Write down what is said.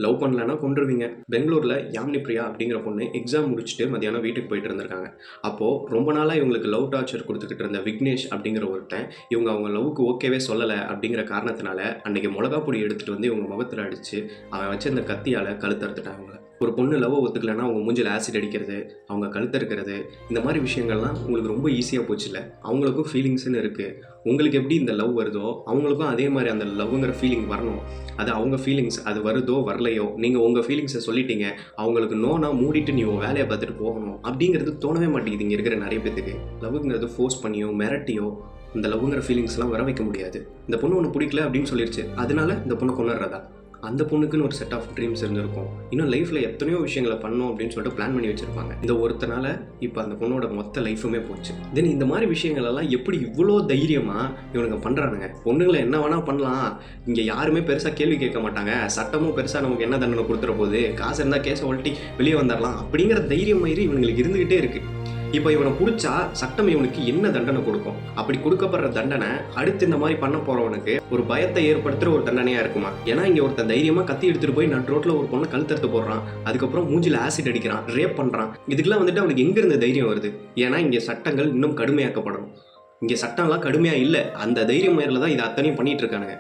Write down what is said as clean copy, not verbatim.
Love பண்ணலன்னா கொன்றுவீங்க. பெங்களூர்ல யாமினி பிரியா அப்படிங்கிற பொண்ணு எக்ஸாம் முடிச்சுட்டு மதியானம் வீட்டுக்கு போயிட்டு இருந்திருக்காங்க. அப்போது ரொம்ப நாளாக இவங்களுக்கு லவ் டார்ச்சர் கொடுத்துக்கிட்டு இருந்த விக்னேஷ் அப்படிங்கிற ஒருத்தன் அவங்க லவ்வுக்கு ஓகேவே சொல்லலை அப்படிங்கிற காரணத்தினால அன்றைக்கி மிளகா பொடி எடுத்துகிட்டு வந்து இவங்க முகத்தில் அடித்து அவன் வச்சு அந்த கத்தியால் கழுத்தறுத்துட்டாங்க அவங்கள. ஒரு பொண்ணு லவ் ஒத்துக்கலைன்னா அவங்க மூஞ்சில் ஆசிட் அடிக்கிறது, அவங்க கழுத்தறுக்கிறது, இந்த மாதிரி விஷயங்கள்லாம் உங்களுக்கு ரொம்ப ஈஸியாக போச்சு இல்லை? அவங்களுக்கும் ஃபீலிங்ஸ்னு இருக்குது. உங்களுக்கு எப்படி இந்த லவ் வருதோ அவங்களுக்கும் அதே மாதிரி அந்த லவ்ங்கிற ஃபீலிங் வரணும். அது அவங்க ஃபீலிங்ஸ், அது வருதோ வரலையோ நீங்கள் உங்கள் ஃபீலிங்ஸை சொல்லிட்டீங்க. அவங்களுக்கு நோனா மூடிட்டு நீ உன் வேலையை பார்த்துட்டு போகணும் அப்படிங்கிறது தோணவே மாட்டேங்குது இங்கே இருக்கிற நிறைய பேத்துக்கு. லவ்ங்கிறது ஃபோர்ஸ் பண்ணியோ மிரட்டியோ இந்த லவ்ங்கிற ஃபீலிங்ஸ்லாம் வர வைக்க முடியாது. இந்த பொண்ணு ஒன்று பிடிக்கல அப்படின்னு சொல்லிடுச்சு, அதனால இந்த பொண்ணை கொண்டுறதா? அந்த பொண்ணுக்குன்னு ஒரு செட் ஆஃப் ட்ரீம்ஸ் இருந்திருக்கும். இன்னும் லைஃப்பில் எத்தனையோ விஷயங்களை பண்ணணும் அப்படின்னு சொல்லிட்டு பிளான் பண்ணி வச்சுருப்பாங்க. இந்த ஒருத்தனால இப்போ அந்த பொண்ணோட மொத்த லைஃபுமே போச்சு. தென் இந்த மாதிரி விஷயங்களெல்லாம் எப்படி இவ்வளோ தைரியமாக இவனுங்க பண்ணுறானுங்க? பொண்ணுங்களை என்ன வேணால் பண்ணலாம், இங்கே யாருமே பெருசாக கேள்வி கேட்க மாட்டாங்க, சட்டமும் பெருசாக நமக்கு என்ன தண்டனை கொடுத்துற போது, காசு இருந்தால் கேஸை ஒழட்டி வெளியே வந்துடலாம் அப்படிங்கிற தைரியம் மாதிரி இவங்களுக்கு இருந்துக்கிட்டே இருக்குது. இப்போ இவனை பிடிச்சா சட்டம் இவனுக்கு என்ன தண்டனை கொடுக்கும்? அப்படி கொடுக்கப்படுற தண்டனை அடுத்து இந்த மாதிரி பண்ண போறவனுக்கு ஒரு பயத்தை ஏற்படுத்துற ஒரு தண்டனையா இருக்குமா? ஏன்னா இங்க ஒருத்தன் தைரியமா கத்தி எடுத்துட்டு போய் நட் ரோட்ல ஒரு பொண்ணை கழுத்தறுத்து போடுறான், அதுக்கப்புறம் மூஞ்சில ஆசிட் அடிக்கிறான், ரேப் பண்றான். இதுக்கெல்லாம் வந்துட்டு அவனுக்கு எங்க இருந்த தைரியம் வருது? ஏன்னா இங்க சட்டங்கள் இன்னும் கடுமையாக்கப்படணும். இங்க சட்டம்லாம் கடுமையா இல்லை, அந்த தைரிய முயற்சியில தான் இதை அத்தனையும் பண்ணிட்டு இருக்கானுங்க.